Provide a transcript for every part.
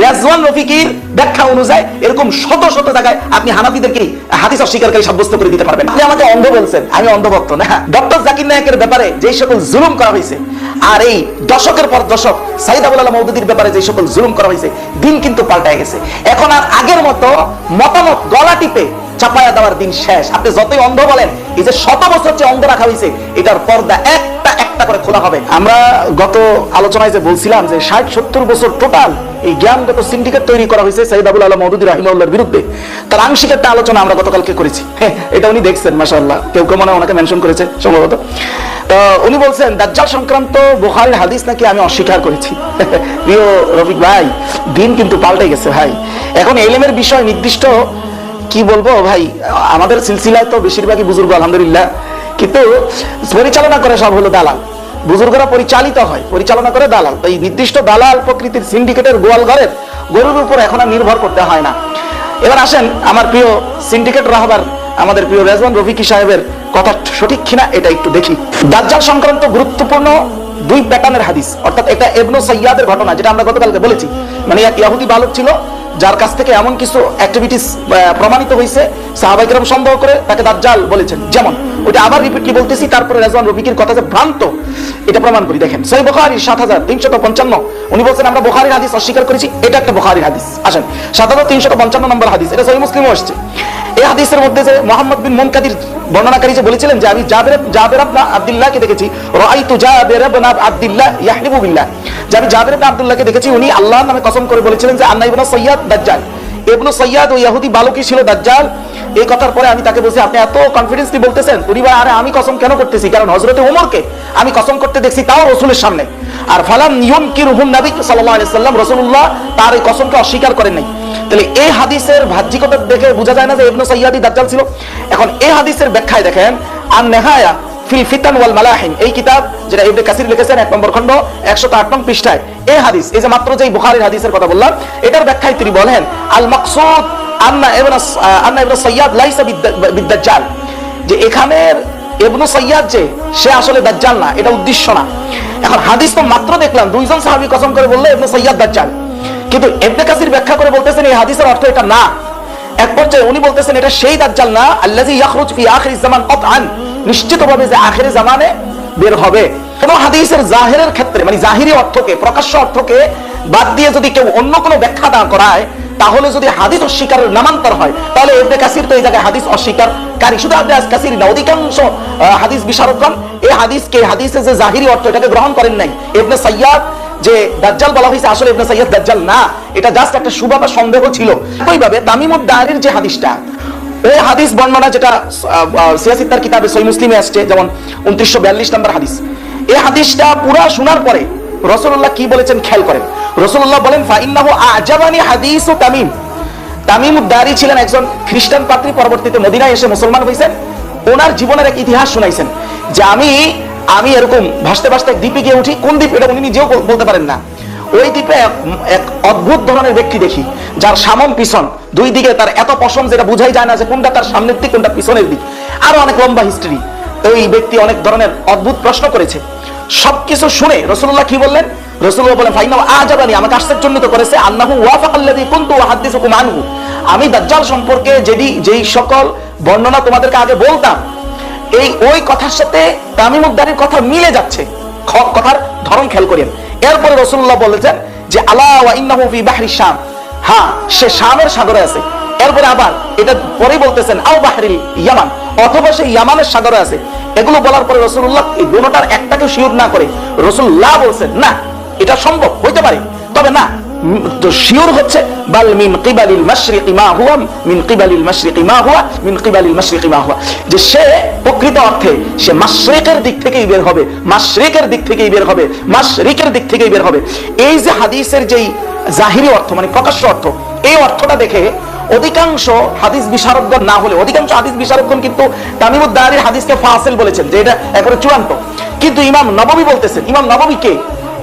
রেজওয়ান রফিকির ব্যাখ্যা অনুযায়ী এরকম শত শত জায়গায় আপনি হানাফিদেরকে হাদিস অস্বীকারকারী সাব্যস্ত করে দিতে পারবেন। আপনি আমাকে অন্ধ বলছেন, আমি অন্ধভক্ত না। ডক্টর জাকির নায়েকের ব্যাপারে যে সকল জুলুম করা হয়েছে, আর এই দশকের পর দশক সাইদ আবুল আলা মওদুদীর ব্যাপারে যে সকল জুলুম করা হয়েছে, দিন কিন্তু পাল্টায় গেছে। এখন আর আগের মতো মতামত গলা টিপে চাপায়া দেওয়ার দিন শেষ। আপনি যতই অন্ধ বলেন, এই যে শত বছর যে অন্ধ রাখা হয়েছে, এটার পর্দা একটা একটা করে খোলা হবে। আমরা গত আলোচনায় যে বলছিলাম যে 60-70 বছর টোটাল এই জ্ঞানগত সিন্ডিকেট তৈরি করা হয়েছে সাইদ আবুল আলা মওদুদী রাহিমাহুল্লাহর বিরুদ্ধে, তার আংশিক একটা আলোচনা আমরা গতকালকে করেছি। এটা উনি দেখছেন, মাশাআল্লাহ। কেউ কেউ মনে হয় ওনাকে মেনশন করেছে সম্ভবত। তো উনি বলছেন দাজ্জাল সংক্রান্ত বুখারীর হাদিস নাকি আমি অস্বীকার করেছি। প্রিয় রফিক ভাই, দিন কিন্তু পাল্টে গেছে ভাই। এখন ইলমের বিষয় নির্দিষ্ট কি বলবো ভাই, আমাদের সিলসিলায় তো বেশিরভাগই বুজুর্গ আলহামদুলিল্লাহ, কিন্তু পরিচালনা করে সব হলো দালাল। বুজুর্গরা পরিচালিত হয়, পরিচালনা করে দালাল। তো এই নির্দিষ্ট দালাল প্রকৃতির সিন্ডিকেটের গোয়াল ঘরের গরুর উপর এখন আর নির্ভর করতে হয় না। এবার আসেন, আমার প্রিয় সিন্ডিকেট রাহবার আমাদের প্রিয় রেজওয়ান রফিকি সাহেবের কথা সঠিক কিনা এটা একটু দেখি। দাজ্জাল সংক্রান্ত গুরুত্বপূর্ণ দুই প্যাটার্নের হাদিস, অর্থাৎ এটা ইবনে সাইয়াদের ঘটনা, যেটা আমরা গতকালকে বলেছি। মানে এক ইহুদি বালক ছিল যার কাছ থেকে এমন কিছু অ্যাক্টিভিটিস প্রমাণিত হয়েছে, সাহাবায়ে কেরাম সন্দেহ করে তাকে দাজ্জাল বলেছেন। যেমন ওটা আবার রিপিটলি বলতেছি, তারপরে রেজওয়ান রফিকির কথা যে ভ্রান্ত এটা প্রমাণ করি। দেখেন সহিহ বুখারী 7355, উনি বলছেন আমরা বুখারীর হাদিস অস্বীকার করেছি, এটা একটা বুখারীর হাদিস। আসেন 7355 নম্বর হাদিস, এটা সহিহ মুসলিমও আসছে। এই হাদিসের মধ্যে যে মুহাম্মদ বিন মুনকাদির বর্ণনাকারী যে বলেছিলেন যে আমি জাবের ইবনে আব্দুল্লাহকে দেখেছি, রাআইতু জাবের ইবনে আব্দুল্লাহ ইয়াহলিবু বিল্লাহ, যে আমি জাবের ইবনে আব্দুল্লাহকে দেখেছি, উনি আল্লাহর নামে কসম করে বলেছিলেন যে আন্না ইবনে সাইয়াদ দাজ্জাল, ইবনে সাইয়াদ ও ইহুদি বালকই ছিল দাজ্জাল। এই কথার পরে আমি তাকে বলছি আপনি এত কনফিডেন্সলি বলতেছেন? উনি বলে আরে আমি কসম কেন করতেছি, কারণ হযরতে ওমরকে আমি কসম করতে দেখছি, তাও রাসূলের সামনে। আর ফালাম ইউনকিরুহুন নবী সাল্লাল্লাহু আলাইহি সাল্লাম, রাসূলুল্লাহ তার এই কসমকে অস্বীকার করেন নাই। তাহলে এই হাদিসের বাহ্যিকতা দেখে বোঝা যায় না যে ইবনে সাইয়াদি দাজ্জাল ছিল। এখন এই হাদিসের ব্যাখ্যায় দেখেন আন নেহায়া ফিল ফিতান ওয়াল মালাহিম, এই কিতাব যেটা ইবনে কাসির লিখেছেন 1 নম্বর খণ্ড 108 নং পৃষ্ঠায়, এই হাদিস, এই যে মাত্র যে বুখারীর হাদিসের কথা বললাম, এটার ব্যাখ্যায় তিনি বলেন আল মাকসুদ আন্না ইবনে সাইয়াদ লাইসা বিদাজ্জাল, যে এখানের ইবনে সাইয়াদ যে সে আসলে দাজ্জাল না, এটা উদ্দেশ্য না। এখন হাদিস তো মাত্র দেখলাম, দুইজন সাহাবী কসম করে বললে ইবনে সাইয়াদ দাজ্জাল, কিন্তু ইবনে কাসির ব্যাখ্যা করে বলতেছেন এই হাদিসের অর্থ এটা না। এক পর্যায়ে উনি বলতেছেন এটা সেই দাজ্জাল না আল্লাযী ইয়াখরুজ ফি আখিরিজ জামান ক্বাতআন, নিশ্চিতভাবে যে আখিরি জামানে বের হবে। কোন হাদিসের জাহিরের ক্ষেত্রে, মানে জাহিরি অর্থকে, প্রকাশ্য অর্থকে বাদ দিয়ে যদি কেউ অন্য কোনো ব্যাখ্যা দাঁড় করায়, তাহলে যদি হাদিস অস্বীকারের নামান্তর হয়, তাহলে ইবনে কাসির তো এই জায়গায় হাদিস অস্বীকারী। শুধু ইবনে কাসির না, অধিকাংশ হাদিস বিশারদগণ এই হাদিসের যে জাহিরি অর্থ এটাকে গ্রহণ করেন নাই। ইবনে সাইয়াদ যে দাজ্জাল বলা হয়েছে, আসলে ইবনে সাইয়াদ দাজ্জাল না, এটা জাস্ট একটা শুভা বা সন্দেহ ছিল। একইভাবে তামিমুদ দারির যে হাদিসটা, এই হাদিস বর্ণনা যেটা সিয়াসিত্তার কিতাবে সহিহ মুসলিমে আসছে, যেমন 2942 নম্বর হাদিস, এই হাদিসটা পুরা শোনার পরে রাসূলুল্লাহ কি বলেছেন খেয়াল করেন। রাসূলুল্লাহ বলেন ফা ইন্নাহু আ'জাবানি হাদিসু তামিম। তামিমুদ দারি ছিলেন একজন খ্রিস্টান পাদ্রী, পরবর্তীতে মদিনায় এসে মুসলমান হয়েছেন। ওনার জীবনের এক ইতিহাস শোনাইছেন যে আমি এরকম ভাসতে ভাসতে এক দ্বীপে গিয়ে উঠি। কোন দ্বীপ এটা উনি নিজেও বলতে পারেন না। ওই দ্বীপে এক অদ্ভুত ধরনের ব্যক্তি দেখি, যার সামন পিছন দুই দিকে তার এত পশম যেটা বুঝাই যায় না যে কোনটা তার সামনের দিক কোনটা পিছনের দিক। আরো অনেক লম্বা হিস্ট্রি। ওই ব্যক্তি অনেক ধরনের অদ্ভুত প্রশ্ন করেছে। সবকিছু শুনে রাসূলুল্লাহ কি বললেন? রাসূলুল্লাহ বলেন ফাইনাহু আ'জাবানি, আমাকে আশ্চর্যান্বিত করেছে, আন্নাহু ওয়াফাকাল্লাযী কুনতু উহাদ্দিসুকুম আনহু, আমি দাজ্জাল সম্পর্কে যেই সকল বর্ণনা তোমাদেরকে আগে বলতাম, ওই কথার সাথে তামিমুদ দারির কথা মিলে যাচ্ছে। কথার ধরন খেয়াল করেন। এরপরে রাসূলুল্লাহ বলেছেন যে আলা ওয়া ইন্নাহু ফি বাহরিশ শাম, হ্যাঁ সে শামের সাগরে আছে। এরপরে আবার এটা পরেই বলতেছেন আও বাহরিল ইয়ামান, অথবা সে ইয়ামানের সাগরে আছে। এগুলো বলার পরে রাসূলুল্লাহ এই দুটোটার একটাকে শিওর না করে রাসূলুল্লাহ বলেন না এটা সম্ভব হইতে পারে, তবে না তো শিওর হচ্ছে বাল মিন কিবালিল মাশরিকি মা হুয়া মিন কিবালিল মাশরিকি মা হুয়া মিন কিবালিল মাশরিকি মা হুয়া, যে সে প্রকৃত অর্থে সে মাশরিকের দিক থেকেই বের হবে, মাশরিকের দিক থেকেই বের হবে, মাশরিকের দিক থেকেই বের হবে। এই যে হাদিসের যেই জাহিরি অর্থ, মানে প্রকাশ্য অর্থ, এই অর্থটা দেখে অধিকাংশ হাদিস বিশারদগণ না হলে অধিকাংশ হাদিস বিশারদগণ কিন্তু তামিমুদ দারির হাদিসকে ফাসিল বলেছেন, যে এটা একেবারে চূড়ান্ত। কিন্তু ইমাম নববী বলতেছেন, ইমাম নববী কে?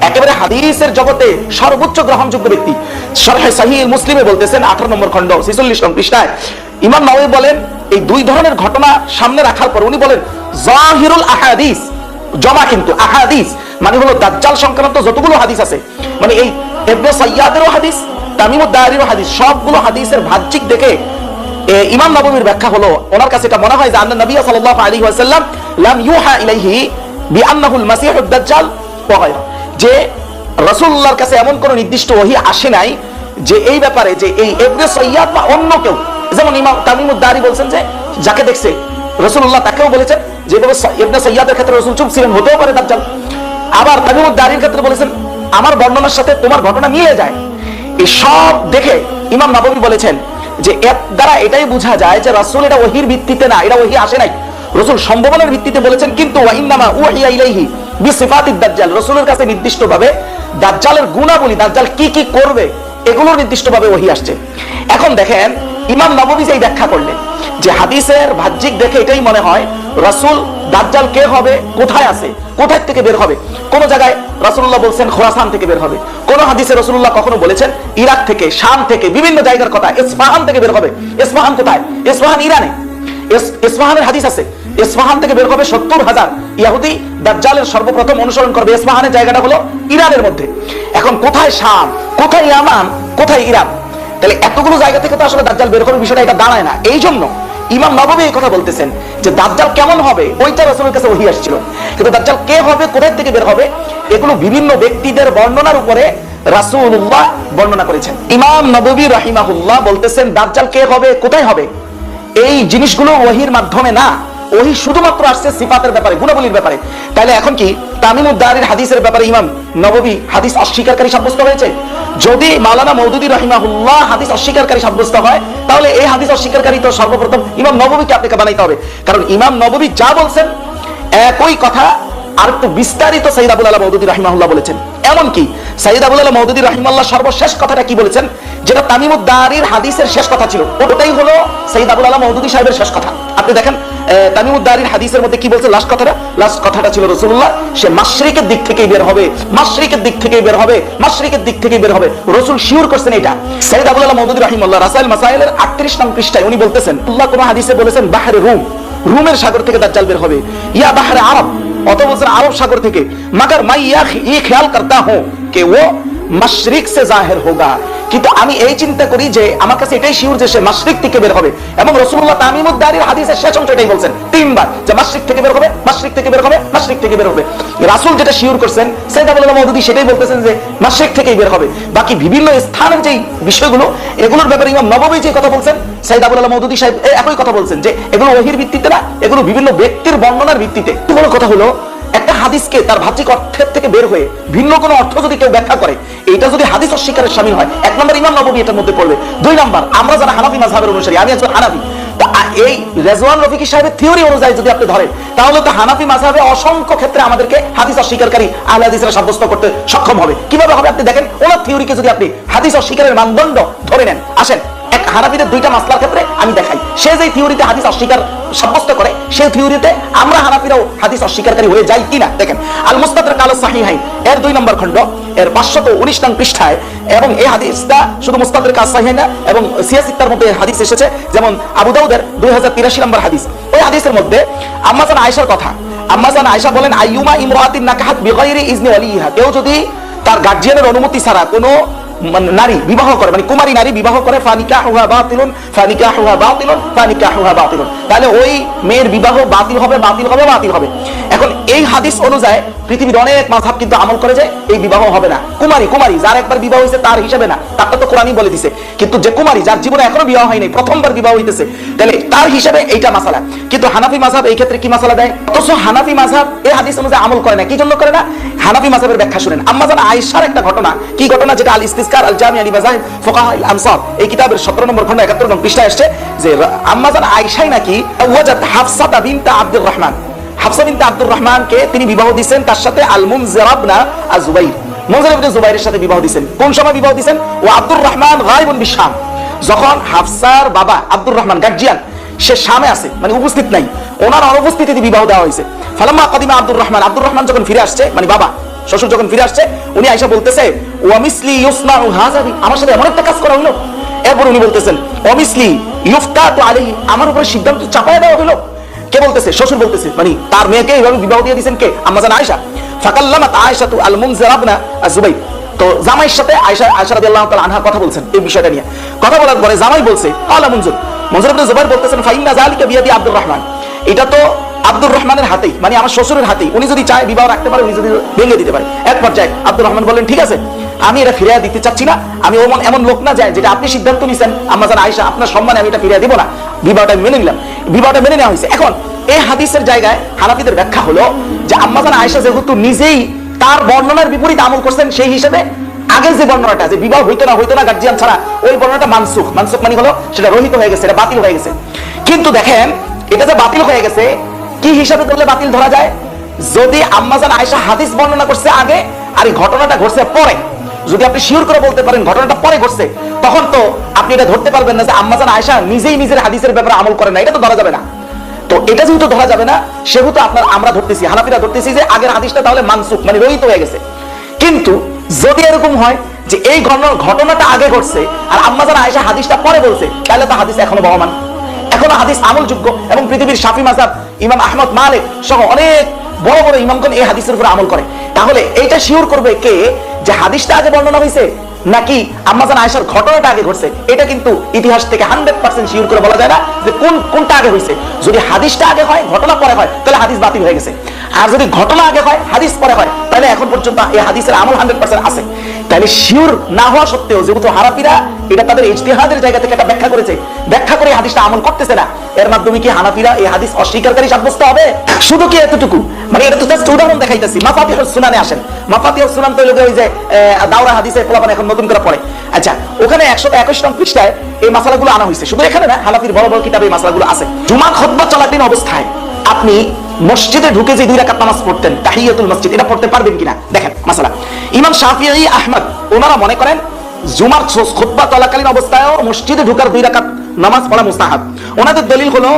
একেবারে হাদিসের জগতে সর্বোচ্চ গ্রহণযোগ্য ব্যক্তি। শরহে সহিহ মুসলিমে বলতেছেন 18 নম্বর খণ্ড 46 নং পৃষ্ঠায় ইমাম নববী বলেন এই দুই ধরনের ঘটনা সামনে রাখার পর উনি বলেন জাহিরুল আহাদিস, জমা কিন্তু আহাদিস মানে হলো দাজ্জাল সংক্রান্ত যতগুলো হাদিস আছে, মানে এই ইবনে সাইয়াদেরও হাদিস, তামিমুদ দারির হাদিস, সবগুলো হাদিসের বাহ্যিক দেখে ইমাম নববীর ব্যাখ্যা হলো, ওনার কাছে এটা মনে হয় যে আন্না নবী সাল্লাল্লাহু আলাইহি ওয়াসাল্লাম লাম ইউহা ইলাইহি বিআন্নাহুল মাসিহুদ দাজ্জাল ওয়া গায়রা, যে রাসূলুল্লাহর কাছে এমন কোন নির্দিষ্ট ওহী আসে নাই যে এই ব্যাপারে যে এই ইবনে সাইয়াদ বা অন্য কেউ, যেমন ইমাম তামিমুদ দারি বলছেন যে যাকে দেখছে রাসূলুল্লাহ তাকেও বলেছেন, যেভাবে ইবনে সাইয়াদের ক্ষেত্রে রাসূল চুপ ছিলেন, হতেও পারে দাজ্জাল। আবার তামিমুদ দারির ক্ষেত্রে বলেছেন আমার বর্ণনার সাথে তোমার ঘটনা মিলে যায়। এই সব দেখে ইমাম নববী বলেছেন যে এর দ্বারা এটাই বোঝা যায় যে রাসূল এটা ওহীর ভিত্তিতে না, এটা ওহী আসে নাই, রাসূল সম্ভাবনার ভিত্তিতে বলেছেন। কিন্তু ওয়া ইন্নামা উহিয়া ইলাইহি বিসিফাতিদ দাজ্জাল, রাসূলের কাছে নির্দিষ্টভাবে দাজ্জালের গুণাবলী, দাজ্জাল কি কি করবে এগুলোর নির্দিষ্টভাবে ওহী আসছে। এখন দেখেন ইমাম নববী যেই ব্যাখ্যা করলেন যে হাদিসের বাহ্যিক দেখে এটাই মনে হয় রাসূল দাজ্জাল কে হবে, কোথায় আছে, কোথায় থেকে বের হবে। কোন জায়গায় রাসূলুল্লাহ বলছেন খোরাসান থেকে বের হবে, কোন হাদিসে রাসূলুল্লাহ কখনো বলেছেন ইরাক থেকে, শাম থেকে, বিভিন্ন জায়গার কথা, ইসফাহান থেকে বের হবে। ইসফাহান কোথায়? ইসফাহান ইরানে, ইসফাহানের হাদিস আছে। ইসফাহান থেকে বের হবে 70,000 ইহুদি দাজ্জালের সর্বপ্রথম অনুসরণ করবে। ইসফাহানের জায়গাটা হলো ইরানের মধ্যে। এখন কোথায় শাম, কোথায় ইয়ামান, কোথায় ইরান? তাহলে এতগুলো জায়গা থেকে তো আসলে দাজ্জাল বের হবে বিষয়টা এটা দাঁড়ায় না। এই জন্য ইমাম নববী এই কথা বলতেছেন যে দাজ্জাল কেমন হবে ওইটা রাসূলের কাছে ওহী আসছিল, কিন্তু দাজ্জাল কে হবে, কোথায় থেকে বের হবে, এগুলো বিভিন্ন ব্যক্তিদের বর্ণনার উপরে রাসূলুল্লাহ বর্ণনা করেছেন। ইমাম নববী রাহিমাহুল্লাহ বলতেছেন দাজ্জাল কে হবে, কোথায় হবে, এই জিনিসগুলো ওহীর মাধ্যমে না, ওহী শুধুমাত্র আসছে সিফাতের ব্যাপারে, গুণাবলীর ব্যাপারে। তাহলে এখন কি তামিমুদ দারির হাদিসের ব্যাপারে ইমাম নববী হাদিস অস্বীকারী সাব্যস্ত হয়েছে? যদি মাওলানা মওদুদী রাহিমাহুল্লাহ হাদিস অস্বীকারী সাব্যস্ত হয়, তাহলে এই হাদিস অস্বীকারী তো সর্বপ্রথম ইমাম নববীকে আপনাকে বানাইতে হবে, কারণ ইমাম নববী যা বলছেন একই কথা আর একটু বিস্তারিত সাইয়্যিদ আবুল আলা মওদুদী রাহিমাহুল্লাহ বলেছেন। এমনকি সাইয়্যিদ আবুল আলা মওদুদী রাহিমাহুল্লাহ সর্বশেষ কথাটা কি বলেছেন, যেটা তামিমুদ দারির হাদিসের শেষ কথা ছিল, ওটাই হলো সাইয়্যিদ আবুল আলা মওদুদী সাহেবের শেষ কথা। আপনি দেখেন তামিমুদ দারির হাদিসের মধ্যে কি বলছে, লাস্ট কথাটা ছিল রাসূলুল্লাহ সে মাশরিকের দিক থেকেই বের হবে, মাশরিকের দিক থেকেই বের হবে, মাশরিকের দিক থেকেই বের হবে। রাসূল শিওর করছেন এটা। সাইয়্যিদ আবুল আলা মওদুদী রাহিমাহুল্লাহ রাসাইল মাসাইলের 38 নং পৃষ্ঠায় উনি বলতেছেন আল্লাহ কোন হাদিসে বলেছেন বাহরে রুম, রুমের সাগর থেকে দাজ্জাল বের হবে, ইয়া বাহরে আরব, অত বলছেন আরব সাগর থেকে, মগর मैं ये ख्याल करता हूं कि वो मशरिक से जाहिर होगा, কিন্তু আমি এই চিন্তা করি যে আমার কাছে এটাই শিওর যে সে মাশরিক থেকে বের হবে। এবং রাসূলুল্লাহ তামিমুদ দারির হাদিসের শেষ অংশ এটাই বলছেন তিনবার যে মাশরিক থেকে বের হবে, মাশরিক থেকে বের হবে, মাশরিক থেকে বের হবে। রাসূল যেটা শিওর করছেন সাইয়্যিদ আবুল আলা মওদুদী সেটাই বলতেছেন যে মাশরিক থেকেই বের হবে। বাকি বিভিন্ন স্থানের যে বিষয়গুলো এগুলোর ব্যাপারে ইমাম নববী যে কথা বলছেন, সাইয়্যিদ আবুল আলা মওদুদী সাহেব একই কথা বলছেন যে এগুলো ওহীর ভিত্তিতে না, এগুলো বিভিন্ন ব্যক্তির বর্ণনার ভিত্তিতে। বড় কথা হলো একটা হাদিসকে তার বাহ্যিক অর্থের থেকে বের হয়ে ভিন্ন কোনো অর্থ যদি কেউ ব্যাখ্যা করে, এটা যদি হাদিস অস্বীকারের শামিল হয়, এক নম্বর ইমাম নববী এটার মধ্যে পড়বে। দুই নম্বর আমরা যারা হানাফি মাযহাবের অনুসারী, আমি একজন হানাফি, এই রেজওয়ান রফিকি সাহেবের থিওরি অনুযায়ী যদি আপনি ধরেন, তাহলে তো হানাফি মাযহাবে অসংখ্য ক্ষেত্রে আমাদেরকে হাদিস অস্বীকারী আহলে হাদিসরা সাব্যস্ত করতে সক্ষম হবে। কিভাবে হবে আপনি দেখেন, ওনার থিওরিকে যদি আপনি হাদিস অস্বীকারের মানদণ্ড ধরে নেন, আসেন এক হানাফিদের দুইটা মাসলার ক্ষেত্রে আমি দেখাই, সে যে থিওরিতে হাদিস অস্বীকার সাব্যস্ত করে সেই থিওরিতে আমরা হানাফিরাও হাদিস অস্বীকারী হয়ে যাই কিনা দেখেন। আল মুস্তাদরাক আলা সাহিহাইন এর 2 নম্বর খণ্ড এর 519 নং পৃষ্ঠায়, এবং এই হাদিসটা শুধু মুস্তাদরাক আলা সাহিহাইন এবং সিয়াসিত্তার মধ্যে হাদিস এসেছে, যেমন আবু দাউদের 2083 নম্বর হাদিস। ওই হাদিসের মধ্যে আম্মা জান আয়েশার কথা, আম্মা জান আয়েশা বলেন আইয়ুমা ইমরাতিন নাকাহাত বিগাইরি ইজনি ওয়ালিহা, কেউ যদি তার গার্জিয়ানের অনুমতি ছাড়া কোনো নারী বিবাহ করে, মানে কুমারী নারী বিবাহ করে, ফানিকাহুহা বাতিলুন ফানিকাহুহা বাতিলুন ফানিকাহুহা বাতিলুন, তাহলে ওই মেয়ের বিবাহ বাতিল হবে, বাতিল হবে, বাতিল হবে। এখন এই হাদিস অনুযায়ী পৃথিবীর অনেক মাযহাব কিন্তু আমল করে যে এই বিবাহ হবে না। কুমারী যার একবার বিবাহ হয়েছে তার হিসাবে না, তারটা তো কোরআনই বলে দিছে। কিন্তু যে কুমারী যার জীবনে এখনো বিবাহ হয়নি, প্রথমবার বিবাহ হইতেছে, তাহলে তার হিসাবে এইটা মাসালা। কিন্তু হানাফি মাযহাব এই ক্ষেত্রে কি মাসালা দেয়? অথচ হানাফি মাযহাব এই হাদিস অনুযায়ী আমল করে না। কি জন্য করে না? হানাফি মাযহাবের ব্যাখ্যা শুনেন। আম্মা জান আয়েশার একটা ঘটনা, কি ঘটনা, যেটা আল ইস্তিসকার আল জামি আল মাযাহিব ফুকাহা আল আমসার এই কিতাবের 17 নম্বর খণ্ড 71 নং পৃষ্ঠায় আসছে যে আম্মা জান আয়েশাই নাকি ওয়াজাত হাফসা বিনত আব্দুর রহমান, হাফসা বিনতে আব্দুর রহমানকে তিনি বিবাহ দিবেন, তার সাথে আল মুনজির ইবনে আযুবাইর, মুনজির ইবনে যুবাইরের সাথে বিবাহ দিবেন। কোন সময় বিবাহ দিবেন? ও আব্দুর রহমান গায়বুন বিশাম, যখন হাফসার বাবা আব্দুর রহমান গার্জিয়ান সে শামে আছে, মানে উপস্থিত নাই, ওনার অনুপস্থিতিতে বিবাহ দেওয়া হয়েছে। ফালাম্মা কাদিমা আব্দুর রহমান যখন ফিরে আসছে, মানে বাবা শ্বশুর যখন ফিরে আসছে, উনি আয়েশা বলতেছে ওয়া মিসলি ইউসনাউ হাযা বি, আমার সাথে এমন একটা কাজ করা হলো। এরপর উনি বলতেছেন ওয়া মিসলি ইফতাতু আলাইহি, আমার উপরে সিদ্ধান্ত চাপায় দেওয়া হলো। কে বলতেছে? শ্বশুর বলতেছে, মানে তার মেয়েকে এইভাবে বিবাহ দিয়ে দিয়েছেন কে? আম্মা জান আয়েশা। ফাকাল্লামাত আয়েশাতু আল মুনজির ইবনে আযুবাইর, তো জামাইয়ের সাথে আয়েশা রাদিয়াল্লাহু তাআলা আনহা কথা বলছেন এই বিষয়টা নিয়ে। কথা বলার পরে জামাই বলছে আলা মুনজুর ইবনে জুবাইর বলতেছেন ফাইন্না যালিকা বিয়াদি আব্দুর রহমান, এটা তো আব্দুর রহমানের হাতেই, মানে আমার শ্বশুরের হাতেই, উনি যদি চায় বিবাহ রাখতে পারে, উনি যদি ভেঙে দিতে পারে। এক পর্যায়ে আব্দুর রহমান বললেন ঠিক আছে, আমি এটা ফিরিয়ে দিতে চাচ্ছি না, আমি এমন লোক না যায় যেটা আপনি সিদ্ধান্ত নিছেন আম্মা জান আয়েশা আপনার সম্মানে আমি এটা ফিরিয়ে দিব না, বিবাহটা মেনে নিলাম। বিবাহটা মেনে নেওয়া হয়েছে। এখন এই হাদিসের জায়গায় হানাফিদের ব্যাখ্যা হলো যে আম্মা জান আয়েশা যেহেতু নিজেই তার বর্ণনার বিপরীত আমল করছেন, সেই হিসেবে আগের যে বর্ণনাটা যে বিবাহ হইতো না গার্জিয়ান ছাড়া, ওই বর্ণনাটা মানসুখ মানে হলো সেটা রহিত হয়ে গেছে, এটা বাতিল হয়ে গেছে। কিন্তু দেখেন এটা যে বাতিল হয়ে গেছে, কি হিসাবে ধরলে বাতিল ধরা যায়? যদি আম্মা জান আয়েশা হাদিস বর্ণনা করছে আগে আর এই ঘটনাটা ঘটছে পরে, যদি আপনি শিওর করে বলতে পারেন ঘটনাটা পরে ঘটছে, তখন তো আপনি এটা ধরতে পারবেন না যে আম্মা জান আয়েশা নিজেই নিজের হাদিসের ব্যাপারে আমল করেন না, এটা তো ধরা যাবে না। তো এটা যেহেতু ধরা যাবে না, সেহেতু আমরা ধরতেছি, হানাফিরা ধরতেছি যে আগের হাদিসটা তাহলে মানসুখ মানে রহিত হয়ে গেছে। কিন্তু যদি এরকম হয় যে এই ঘটনাটা আগে ঘটছে আর আম্মা জান আয়েশা হাদিসটা পরে বলছে, তাহলে তো হাদিস এখনো বহমান, এখনো হাদিস আমলযোগ্য। এবং পৃথিবীর শাফি মাযহাব, ইমাম আহমদ, মালিক সহ অনেক বড় বড় ইমামগণ এই হাদিসের উপর আমল করে। তাহলে এইটা শিওর করবে কে যে হাদিসটা আগে বর্ণনা হয়েছে নাকি আম্মা জান আয়েশার ঘটনাটা আগে ঘটছে? এটা কিন্তু ইতিহাস থেকে 100% শিওর করে বলা যায় না যে কোনটা আগে হয়েছে। যদি হাদিসটা আগে হয়, ঘটনা পরে হয়, তাহলে হাদিস বাতিল হয়ে গেছে। আর যদি ঘটনা আগে হয়, হাদিস পরে হয়, তাহলে এখন পর্যন্ত এই হাদিসের আমল 100% আছে। তাহলে শিওর না হওয়া সত্ত্বেও যেহেতু হানাফিরা এটা তাদের ইজতিহাদের জায়গা থেকে একটা ব্যাখ্যা করেছে, ব্যাখ্যা করে হাদিসটা আমল করতেছে না, এর মাধ্যমে কি হানাফিরা এই হাদিস অস্বীকারী সাব্যস্ত হবে? শুধু কি এতটুকু? মানে এটা তো জাস্ট উদাহরণ দেখাইতেছি। মাফাতিহুস সুনানে আসেন, মাফাতিহুস সুনান তো ওই যে দাওরা হাদিসে পোলাপান এখন নতুন করে পড়ে। আচ্ছা, ওখানে 121 নং পৃষ্ঠায় এই মাসালাগুলো আনা হয়েছে। শুধু এখানে না, হানাফির বড় বড় কিতাবে এই মাসালাগুলো আছে। জুমার খুতবা চলাকালীন অবস্থায় আপনি মসজিদে ঢুকে যে 2 রাকাত নামাজ পড়তেন তাহিয়াতুল মসজিদ, এটা পড়তে পারবেন কিনা? দেখেন মাসালা, ইমাম শাফিঈ, আহমদ ওনারা মনে করেন জুমার খুতবা চলাকালীন অবস্থায়ও মসজিদে ঢোকার 2 রাকাত নামাজ পড়া মুস্তাহাব। ওনাদের দলিল হলো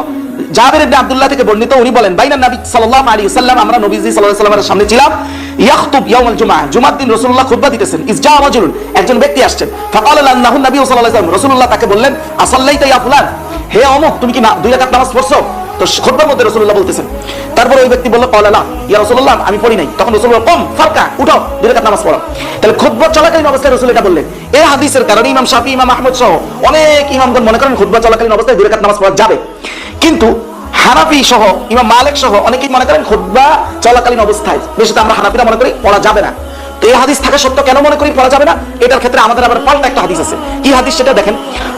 জাবের ইবনে আব্দুল্লাহ থেকে বর্ণিত, উনি বলেন বাইনা নবী সাল্লাল্লাহু আলাইহি ওয়াসাল্লাম, আমরা নবীজি সাল্লাল্লাহু আলাইহি ওয়াসাল্লামের সামনে ছিলাম, ইয়াখতুব ইয়াউমুল জুমআ, জুমার দিন রাসূলুল্লাহ খুতবা দিতেছেন। ইসজা রাজুলুন, একজন ব্যক্তি আসছেন, ফাকালা লাহু নবী সাল্লাল্লাহু আলাইহি ওয়াসাল্লাম, রাসূলুল্লাহ তাকে বললেন আসাল্লাইতা ইয়া ফুলান, হে অমুক তুমি কি 2 রাকাত নামাজ পড়ছো? তো খুতবার মধ্যে রাসূলুল্লাহ বলতেছেন। তারপর ওই ব্যক্তি বলল ক্বালা লা ইয়া রাসূলুল্লাহ, আমি পড়ি নাই। তখন রাসূলুল্লাহ কম ফারকা, উঠো 2 রাকাত নামাজ পড়ো। তাহলে খুতবা চলাকালীন অবস্থায় রাসূল এটা বললেন। এই হাদিসের কারণে ইমাম শাফি, ইমাম আহমদ সহ অনেক ইমামগণ মনে করেন খুতবা চলাকালীন অবস্থায় 2 রাকাত নামাজ পড়া যাবে। কিন্তু হানাফি সহ, ইমাম মালিক সহ অনেকেই মনে করেন খুতবা চলাকালীন অবস্থায়, বিশেষত আমরা হানাফিরা মনে করি পড়া যাবে না। তো এই হাদিস থাকা সত্ত্বেও কেন মনে করি পড়া যাবে না? এটার ক্ষেত্রে আমাদের আবার পাল্টা একটা হাদিস আছে। কি হাদিস সেটা দেখেন।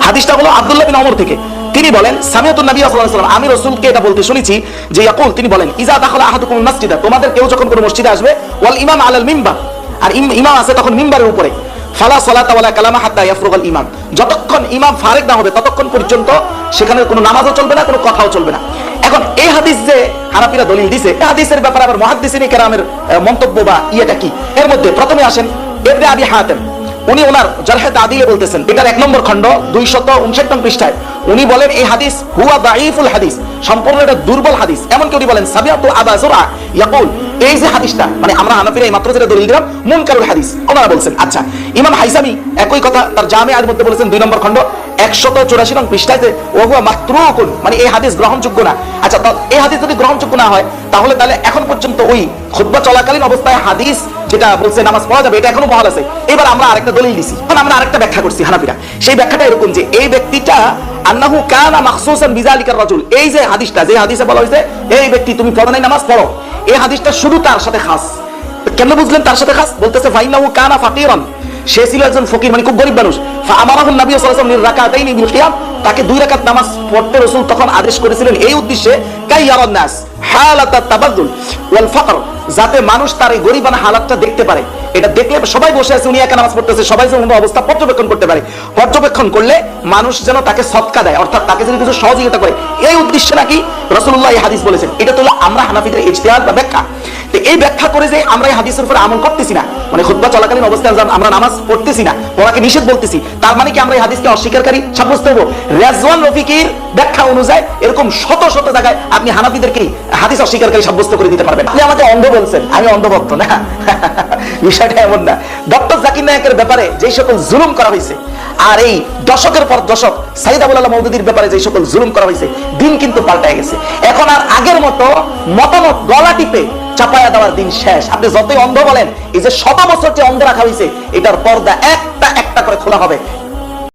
হাদিসটা হলো আব্দুল্লাহ বিন ওমর থেকে। তিনি বলেন সামিয়াতুন নবী সাল্লাল্লাহু আলাইহি ওয়াসাল্লাম, আমি রাসূলকে এটা বলতে শুনেছি যে ইয়াকুল, তিনি বলেন ইজা দাখালা আহাদুকুম মাসজিদা, তোমাদের কেউ যখন কোনো মসজিদে আসবে, ওয়াল ইমাম আলাল মিম্বার, আর ইমাম আছে তখন মিম্বারের উপরে, ফালা সালাতা ওয়ালা কালামা হাত্তা ইয়াফরুগাল ইমাম, যতক্ষণ ইমাম ফারেক না হবে ততক্ষণ পর্যন্ত সেখানে কোনো নামাজও চলবে না, কোনো কথাও চলবে না। এখন এই হাদিস যে হানাফিরা দলিল দিয়েছে, এই হাদিসের ব্যাপারে আবার মুহাদ্দিসিনে কেরামের মন্তব্য বা ইয়েটা কি? এর মধ্যে প্রথমে আসেন ইবনে আবি হাতেম, উনি ওনার জারহে তাদিলে বলতেছেন, এটার 1 নম্বর খণ্ড 259 নং পৃষ্ঠায় উনি বলেন এই হাদিস হুয়া দাঈফুল হাদিস, সম্পূর্ণ এটা দুর্বল হাদিস। এমন কি উনি বলেন সাবিয়াতু আবা যুরআ ইয়াকুল, এই যে হাদিসটা, মানে আমরা হানাফিরা এই মাত্র যেটা দলিল দিলাম মুনকারুল হাদিস, ওনারা বলছেন। আচ্ছা, ইমাম হাইসামি একই কথা তার জামিআর মধ্যে বলেছেন 2 নম্বর খণ্ড 184 নং পৃষ্ঠায়, ওয়া হুয়া মাতরুকুন, মানে এই হাদিস গ্রহণযোগ্য না। আচ্ছা, এই হাদিস যদি গ্রহণযোগ্য না হয়, তাহলে এখন পর্যন্ত ওই খুতবা চলাকালীন অবস্থায় হাদিস যেটা বলছে নামাজ পড়া যাবে, এটা এখনো বহাল আছে। এবার আমরা আরেকটা দলিল দিছি, এখন আমরা আরেকটা ব্যাখ্যা করছি হানাফিরা। সেই ব্যাখ্যাটা এরকম যে এই ব্যক্তিটা আন্নাহু কানা মাখসুসান বিযালিকার রাজুল, এই যে হাদিসটা, যে হাদিসে বলা হয়েছে এই ব্যক্তি তুমি পড়ো নাই নামাজ পড়ো, এই হাদিসটা শুধু তার সাথে খাস। কেন বুঝলেন তার সাথে খাস? বলতেছে ফাইনাহু কানা ফাকিরান, সে ছিল একজন ফকির, মানে খুব গরিব মানুষ। ফাআমারাহুন নবী সাল্লাল্লাহু আলাইহি ওয়াসাল্লাম রাকাতাইনি বিল কিয়াম, তাকে 2 রাকাত নামাজ পড়তে রাসূল তখন আদেশ করেছিলেন এই উদ্দেশ্যে, কাইয়ারান নাস হালাতাত তাবাদ্দুল ওয়াল ফাকর, যাতে মানুষ তার এই গরিবানা হালাতটা দেখতে পারে। এটা দেখলে সবাই বসে আছে, উনি একা নামাজ পড়তেছে, সবাই যেন অবস্থা পর্যবেক্ষণ করতে পারে। পর্যবেক্ষণ করলে মানুষ যেন তাকে সদকা দেয়, অর্থাৎ তাকে যেন কিছু সহযোগিতা করে, এই উদ্দেশ্যে নাকি রাসূলুল্লাহ এই হাদিস বলেছেন। এটা তো আমরা হানাফিদের ইজতিহাদ বা ব্যাখ্যা। তো এই ব্যাখ্যা করে যে আমরা এই হাদিসের উপর আমল করতেছি না, মানে খুতবা চলাকালীন অবস্থায় আমরা নামাজ পড়তেছি না, পড়াকে নিষেধ বলতেছি, তার মানে কি আমরা এই হাদিসকে অস্বীকারী সাব্যস্ত হবো? রেজওয়ান রফিকির ব্যাখ্যা অনুযায়ী এরকম শত শত জায়গায় আপনি হানাফিদেরকে হাদিস অস্বীকারী সাব্যস্ত করে দিতে পারবেন। আপনি আমাকে অন্ধ বলছেন, আমি অন্ধভক্ত না, বিষয়টা এমন না। ডক্টর জাকির নায়েকের ব্যাপারে যে সকল জুলুম করা হয়েছে, আর এই দশকের পর দশক সাইদ আবুল আলা মওদুদীর ব্যাপারে যে সকল জুলুম করা হয়েছে, দিন কিন্তু পাল্টায় গেছে। এখন আর আগের মতো মতামত গলা টিপে চাপায়া দেওয়ার দিন শেষ। আপনি যতই অন্ধ বলেন, এই যে শত বছর যে অন্ধ রাখা হয়েছে, এটার পর্দা একটা একটা করে খোলা হবে।